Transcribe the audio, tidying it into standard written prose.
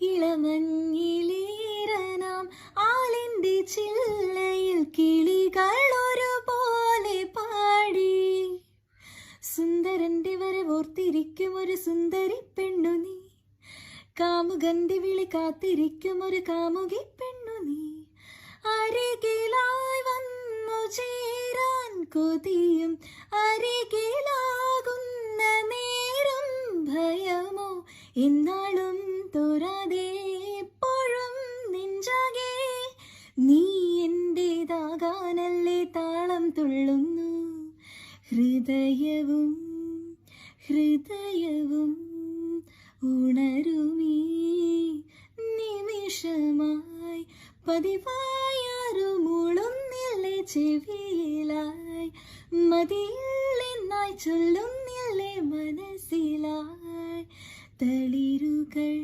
ഇളമഞ്ഞിലീറനാം ആലിന്റെ ചില്ലയിൽ കിളികൾ ഒരുപോലെ പാടി. സുന്ദരന്റെ വരവോർത്തിരിക്കും ഒരു സുന്ദരി പെണ്ണു നീ, കാമുകന്റെ വിളി കാത്തിരിക്കും ഒരു കാമുകി പെണ്ണു നീ. അരികിലായി വന്നു ചേരാൻ കൊതിയും അരികിലാകുന്ന നേരം ഭയമോ എന്നാളും തോരാതെ എപ്പോഴും നെഞ്ചാകെ നീ എന്റേതാകാനല്ലേ താളം തുള്ളുന്നു. ഹൃദയവും ഹൃദയവും ഉണരുമീ നിമിഷമായി, പതിവായാറുമുളുന്നില്ലേ ചെവിയിലായി, മതിയില്ലെന്നായി ചൊല്ലുന്നില്ലേ മനസ്സിലായി. തളിരുകൾ